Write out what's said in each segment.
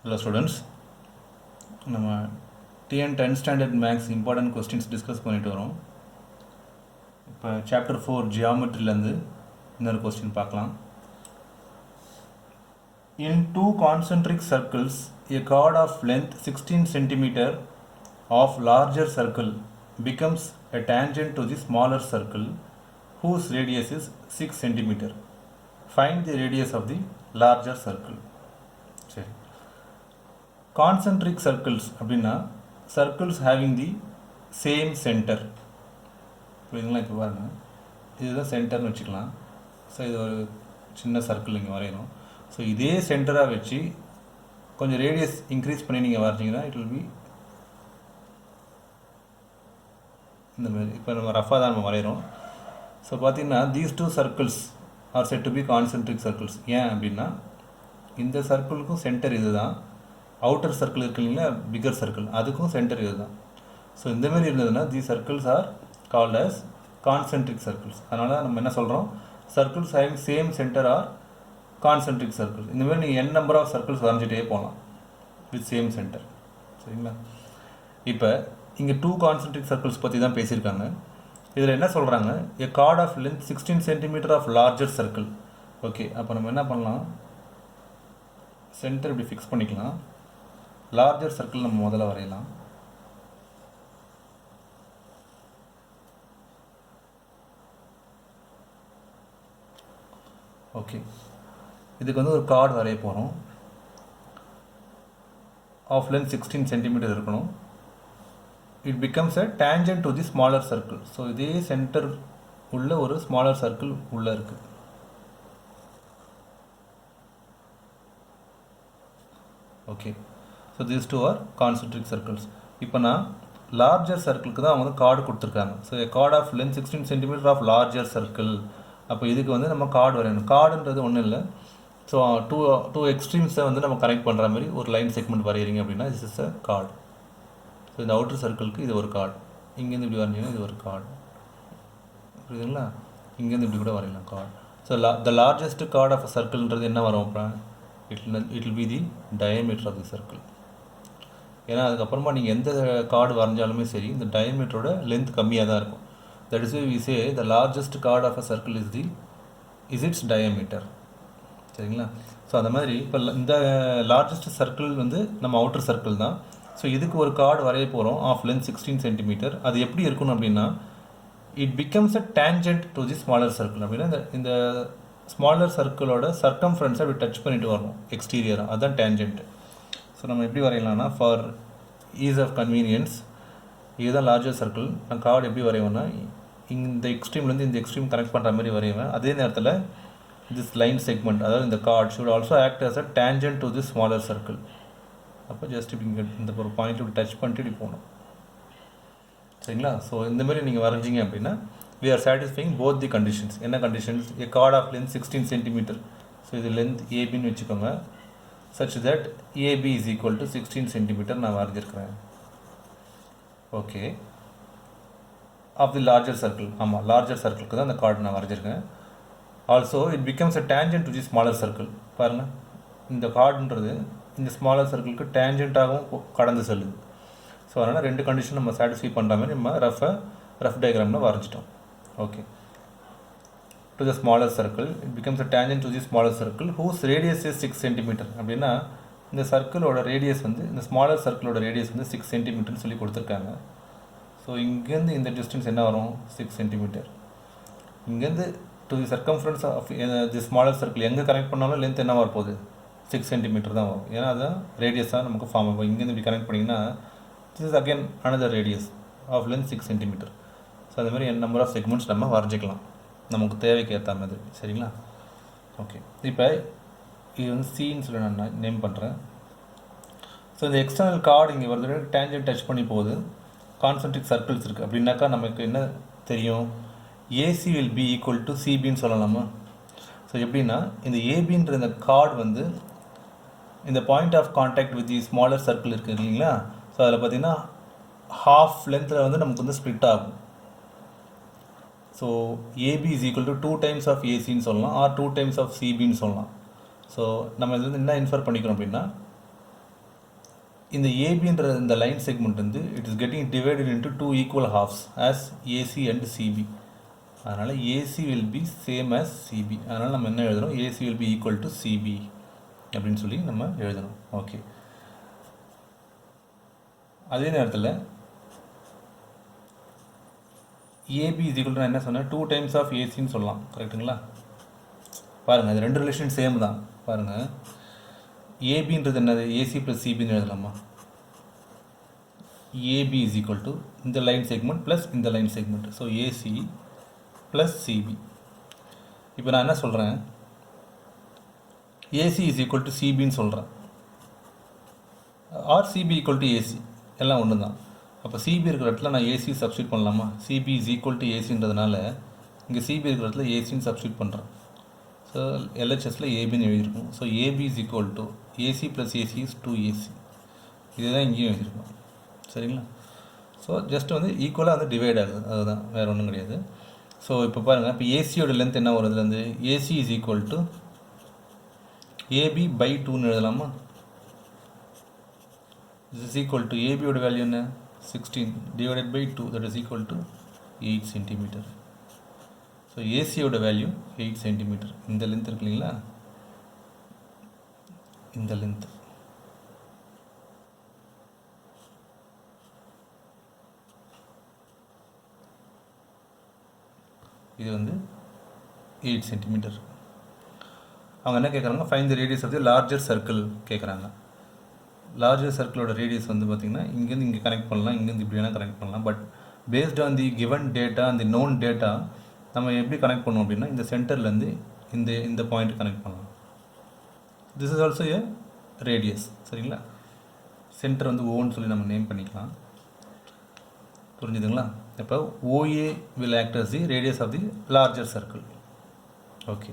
Hello students, நம்ம TN 10 standard maths important questions discuss பண்ணிட்டு வரோம். இப்போ சாப்டர் 4 ஜியாமெட்ரிலேருந்து இன்னொரு கொஸ்டின் பார்க்கலாம். In two concentric circles, a chord of length 16 cm of larger circle becomes a tangent to the smaller circle whose radius is 6 cm. Find the radius of the larger circle. சரி, concentric circles அப்படின்னா circles having the same centre. புரியுதுங்களா? இப்போ பாருங்கள், இதுதான் சென்டர்னு வச்சுக்கலாம். So இது ஒரு சின்ன சர்க்கிள் இங்கே வரையணும். ஸோ இதே சென்டராக வச்சு கொஞ்சம் ரேடியஸ் இன்க்ரீஸ் பண்ணி நீங்கள் வரைஞ்சிங்கன்னா இட் வில் பி இந்த மாதிரி. இப்போ நம்ம ரஃபாக தான் நம்ம வரைகிறோம். ஸோ பார்த்தீங்கன்னா these two circles are set to be concentric circles. ஏன் அப்படின்னா இந்த சர்க்கிளுக்கும் சென்டர் இது தான், அவுட்டர் சர்க்கிள் இருக்கு இல்லைங்களா, பிகர் சர்க்கிள், அதுக்கும் சென்டர் இது தான். ஸோ இந்தமாதிரி இருந்ததுன்னா the circles are called as concentric circles. அதனால் நம்ம என்ன சொல்கிறோம், circles having same centre are concentric circle. இந்தமாதிரி நீங்கள் n நம்பர் ஆஃப் சர்க்கிள்ஸ் வரைஞ்சிட்டே போகலாம் வித் சேம் சென்டர். சரிங்களா? இப்போ இங்கே டூ கான்சென்ட்ரிக் சர்க்கிள்ஸ் பற்றி தான் பேசியிருக்காங்க. இதில் என்ன சொல்கிறாங்க, a chord of length 16 cm of larger circle. Okay, அப்போ நம்ம என்ன பண்ணலாம், சென்டர் இப்படி ஃபிக்ஸ் பண்ணிக்கலாம். லார்ஜர் சர்க்கிள் நம்ம முதல்ல வரையலாம். ஓகே, இதுக்கு வந்து ஒரு கார்டு வரைய போகிறோம். ஆஃப் லென்த் 16 cm இருக்கணும். It becomes a tangent to the smaller circle. So இதே சென்டர் உள்ள ஒரு ஸ்மாலர் சர்க்கிள் உள்ளே இருக்குது. Okay, so these two are concentric circles. இப்போ நான் லார்ஜர் சர்க்கிளுக்கு தான் அவங்க வந்து கார்டு கொடுத்துருக்காங்க. So a chord of length 16 cm of larger circle. அப்போ இதுக்கு வந்து நம்ம கார்டு வரையணும். கார்டுன்றது ஒன்றும் இல்லை. ஸோ டூ எக்ஸ்ட்ரீம்ஸை வந்து நம்ம கனெக்ட் பண்ணுற மாதிரி ஒரு லைன் செக்மெண்ட் வரைகிறீங்க அப்படின்னா this is a card. So இந்த அவுட்டர் சர்க்கிளுக்கு இது ஒரு கார்டு. இங்கேருந்து இப்படி வரைஞ்சிங்கன்னா இது ஒரு கார்டு. புரியுதுங்களா? இங்கேருந்து இப்படி கூட வரையலாம் chord. So the largest chord of a சர்க்கிள்ன்றது என்ன வரும் அப்போ, it will be the diameter of the circle. ஏன்னா அதுக்கப்புறமா நீங்கள் எந்த கார்டு வரைஞ்சாலுமே சரி இந்த டயமீட்டரோட லென்த் கம்மியாக தான் இருக்கும். That is we say the largest chord of a circle is its diameter. சரிங்களா? ஸோ அந்த மாதிரி இப்போ இந்த லார்ஜஸ்ட் சர்க்கிள் வந்து நம்ம அவுட்டர் சர்க்கிள் தான். ஸோ இதுக்கு ஒரு கார்டு வரைய போகிறோம் ஆஃப் லென்த் 16 cm. அது எப்படி இருக்கணும் அப்படின்னா, it becomes a tangent to the smaller circle. அப்படின்னா இந்த ஸ்மாலர் சர்க்கிளோட சர்க்கம்ஃபரன்ஸை அப்படி டச் பண்ணிட்டு வரணும் எக்ஸ்டீரியராக, அதுதான் டேஞ்சன்ட். ஸோ நம்ம எப்படி வரையலாம்னா, ஃபார் ஈஸ் ஆஃப் கன்வீனியன்ஸ் இதுதான் லார்ஜர் சர்க்கிள். நான் கார்டு எப்படி வரைவேன்னா, இந்த எக்ஸ்ட்ரீம்லேருந்து இந்த எக்ஸ்ட்ரீம் கனெக்ட் பண்ணுற மாதிரி வரைவேன். அதே நேரத்தில் திஸ் லைன் செக்மெண்ட், அதாவது இந்த card should also act as a tangent to the smaller circle. அப்போ ஜஸ்ட் இப்படி இங்கே இந்த ஒரு பாயிண்ட் இப்படி டச் பண்ணிட்டு இப்படி போகணும். சரிங்களா? ஸோ இந்தமாரி நீங்கள் வரைஞ்சிங்க அப்படின்னா we are satisfying both the conditions. என்ன conditions? a chord of length 16 cm. So இது லென்த் ஏபின்னு வச்சுக்கோங்க. such that AB is equal to 16 cm நான் வரைஞ்சிருக்கிறேன். Okay, of the larger circle. ஆமாம், லார்ஜர் சர்க்கிளுக்கு தான் அந்த கார்டு நான் வரைஞ்சிருக்கேன். Also it becomes a tangent to the smaller circle. பாருங்கள், இந்த கார்டுன்றது இந்த ஸ்மாலர் சர்க்கிளுக்கு டேஞ்சண்ட்டாகவும் கடந்து செல்லுது. ஸோ அதனால் ரெண்டு கண்டிஷன் நம்ம சாட்டிஸ்ஃபை பண்ணுற மாதிரி நம்ம ரஃப் டயக்ராமில் வரைஞ்சிட்டோம். Okay, to the smaller circle it becomes a tangent to the smaller circle whose radius is 6 cm. அப்படின்னா இந்த சர்க்கிளோட ரேடியஸ் வந்து, இந்த ஸ்மாலர் சர்க்கிளோட ரேடியஸ் வந்து 6 cm சொல்லி கொடுத்துருக்காங்க. ஸோ இங்கேருந்து இந்த டிஸ்டன்ஸ் என்ன வரும், 6 cm. இங்கேருந்து to the circumference of the smaller circle எங்கே கனெக்ட் பண்ணாலும் லென்த் என்ன வரப்போகுது, 6 cm தான் வரும். ஏன்னா அதுதான் ரேடியஸாக நமக்கு ஃபார்ம் ஆகும். இங்கேருந்து இப்படி கனெக்ட் பண்ணிங்கன்னா this is again another radius of length 6 cm. So அது மாதிரி n நம்பர் ஆஃப் செக்மெண்ட்ஸ் நம்ம வரைஞ்சிக்கலாம் நமக்கு தேவைக்கு ஏற்ற மாதிரி. சரிங்களா? ஓகே, இப்போ இது வந்து சின்னு சொல்லி நான் நேம் பண்ணுறேன். ஸோ இந்த எக்ஸ்டர்னல் கார்டு இங்கே வருது, டேஞ்சன்ட் டச் பண்ணி போகுது, கான்சென்ட்ரிக் சர்க்கிள்ஸ் இருக்குது. அப்படின்னாக்கா நமக்கு என்ன தெரியும், AC will be equal to சிபின்னு சொல்லலாமா? ஸோ எப்படின்னா இந்த ஏபின்ற இந்த கார்டு வந்து இந்த point of contact with the smaller circle இருக்குது இல்லைங்களா. ஸோ அதில் பார்த்திங்கன்னா ஹாஃப் லென்த்தில் வந்து நமக்கு வந்து ஸ்ப்ளிட் ஆகும். So AB is equal to 2 times of ஏசின்னு சொல்லலாம், ஆர் 2 times ஆஃப் சிபின்னு சொல்லலாம். ஸோ நம்ம இது வந்து என்ன இன்ஃபர் பண்ணிக்கிறோம் அப்படின்னா, இந்த ஏபின்ற இந்த லைன் செக்மெண்ட் வந்து it is getting divided into 2 equal halves as AC and CB. அதனால் AC will be same as CB. அதனால் நம்ம என்ன எழுதுகிறோம், AC will be equal to CB அப்படின்னு சொல்லி நம்ம எழுதணும். ஓகே, அதே நேரத்தில் ஏபி இஸ் ஈக்குவல் டு என்ன சொன்னேன், 2 டைம்ஸ் ஆஃப் ஏசின்னு சொல்லலாம். கரெக்டுங்களா? பாருங்கள், அது 2 ரிலேஷன் சேம் தான். பாருங்கள், ஏபின்றது என்னது, ஏசி ப்ளஸ் சிபின்னு எழுதலாமா? ஏபி இஸ் ஈக்குவல் டு இந்த லைன் செக்மெண்ட் ப்ளஸ் இந்த line segment. So AC plus CB. இப்போ நான் என்ன சொல்கிறேன், ஏசி இஸ் ஈக்குவல் டு சிபின்னு சொல்கிறேன், or CB equal to AC, எல்லாம் ஒன்று தான். அப்போ சிபி இருக்கிற இடத்துல நான் ஏசி சப்ஸ்டியூட் பண்ணலாமா? சிபி இஸ் ஈக்குவல் டு ஏசின்றதுனால இங்கே சிபி இருக்கிற இடத்துல ஏசின்னு சப்ஸ்டியூட் பண்ணுறேன். ஸோ எல்ஹெச்எஸில் ஏபின்னு எழுதியிருக்கும். So AB is equal to AC plus AC is 2AC. இதுதான் இங்கேயும் எழுதியிருக்கும். சரிங்களா? ஸோ ஜஸ்ட் வந்து ஈக்குவலாக வந்து டிவைட் ஆகுது, அதுதான், வேறு ஒன்றும் கிடையாது. ஸோ இப்போ பாருங்கள், இப்போ ஏசியோட லென்த் என்ன வரும், இதுலேருந்து AC is equal to AB by 2ன்னு எழுதலாமா? this is equal to ஏபியோட வேல்யூ என்ன, 16 divided by 2, that is equal to 8 centimeter. So ஏசியோட வேல்யூ 8 centimeter. இந்த லென்த் இருக்கு இல்லைங்களா, இந்த லென்த். இது வந்து 8 centimeter. அவங்க என்ன கேட்குறாங்க, find the radius of the larger circle கேட்குறாங்க. லார்ஜர் சர்க்கிளோட ரேடியஸ் வந்து பார்த்திங்கன்னா இங்கேருந்து இங்கே கனெக்ட் பண்ணலாம், இங்கேருந்து இப்படி வேணால் கனெக்ட் பண்ணலாம். But based on the given data, அந்த நோன் டேட்டா நம்ம எப்படி கனெக்ட் பண்ணுவோம் அப்படின்னா, இந்த சென்டர்லேருந்து இந்த பாயிண்ட் கனெக்ட் பண்ணலாம். This is also a radius. சரிங்களா? சென்டர் வந்து ஓன்னு சொல்லி நம்ம நேம் பண்ணிக்கலாம். புரிஞ்சுதுங்களா? இப்போ OA will act as the radius of the larger circle. Okay,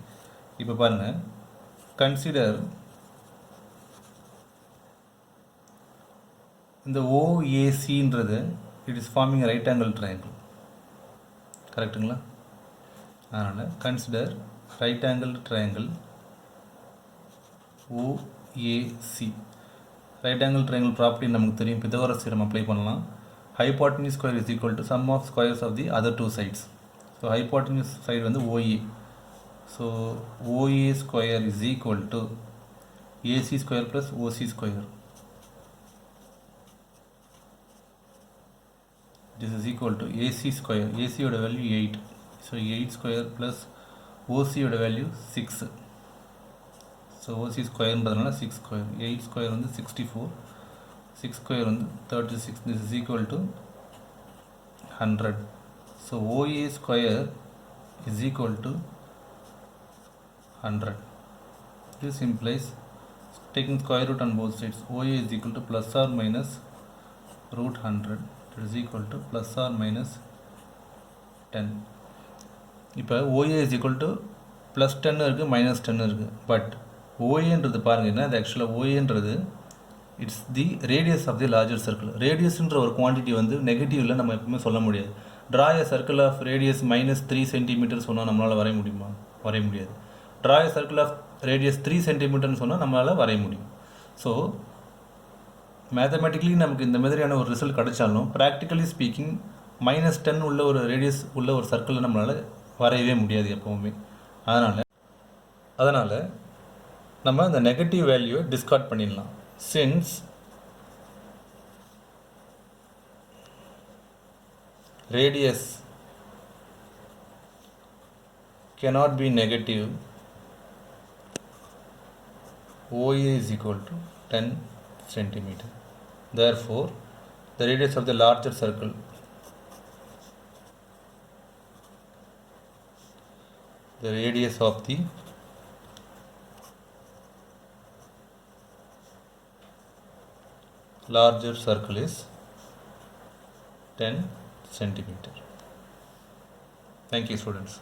இப்போ பாருங்கள், கன்சிடர் இந்த ஓஏசின்றது it is forming right angle triangle. கரெக்டுங்களா? அதனால் consider right angle triangle OAC. Right angle triangle property நமக்கு தெரியும், பித்தகோரஸ் தியரம் அப்ளை பண்ணலாம். hypotenuse square is equal to sum of squares of the other two sides. So hypotenuse side வந்து OA. So OA square is equal to AC square plus OC square. This is equal to AC square. AC ஓட value 8. So 8 square plus OC ஓட value 6. So OC square ன்றதுனால 6 square. 8 square வந்து 64. 6 square வந்து 36. This is equal to 100. So OA square is equal to 100. This implies taking square root on both sides. OA is equal to plus or minus root 100. It is equal to plus or minus 10. இப்போ OA is equal to plus 10 இருக்குது, minus 10 இருக்குது. But OAன்றது பாருங்கன்னா, இது ஆக்சுவலாக OAன்றது it's the radius of the larger circle. ரேடியஸ்ன்ற ஒரு quantity வந்து நெகட்டிவில் நம்ம எப்பவுமே சொல்ல முடியாது. Draw a circle of radius -3 centimetre சொன்னால் நம்மளால் வரைய முடியுமா? வரைய முடியாது. Draw a circle of radius 3 சென்டிமீட்டர்னு சொன்னால் நம்மளால் வரைய முடியும். ஸோ மேத்தமெட்டிக்கலி நமக்கு இந்த மாதிரியான ஒரு ரிசல்ட் கிடைச்சாலும் ப்ராக்டிக்கலி ஸ்பீக்கிங் -10 உள்ள ஒரு ரேடியஸ் உள்ள ஒரு சர்க்கிளை நம்மளால் வரையவே முடியாது எப்போவுமே. அதனால் நம்ம இந்த நெகட்டிவ் வேல்யூவை டிஸ்கார்ட் பண்ணிடலாம். Since radius cannot be negative, OA is equal to 10 centimeter. Therefore, the radius of the larger circle larger circle is 10 centimeter. Thank you, students.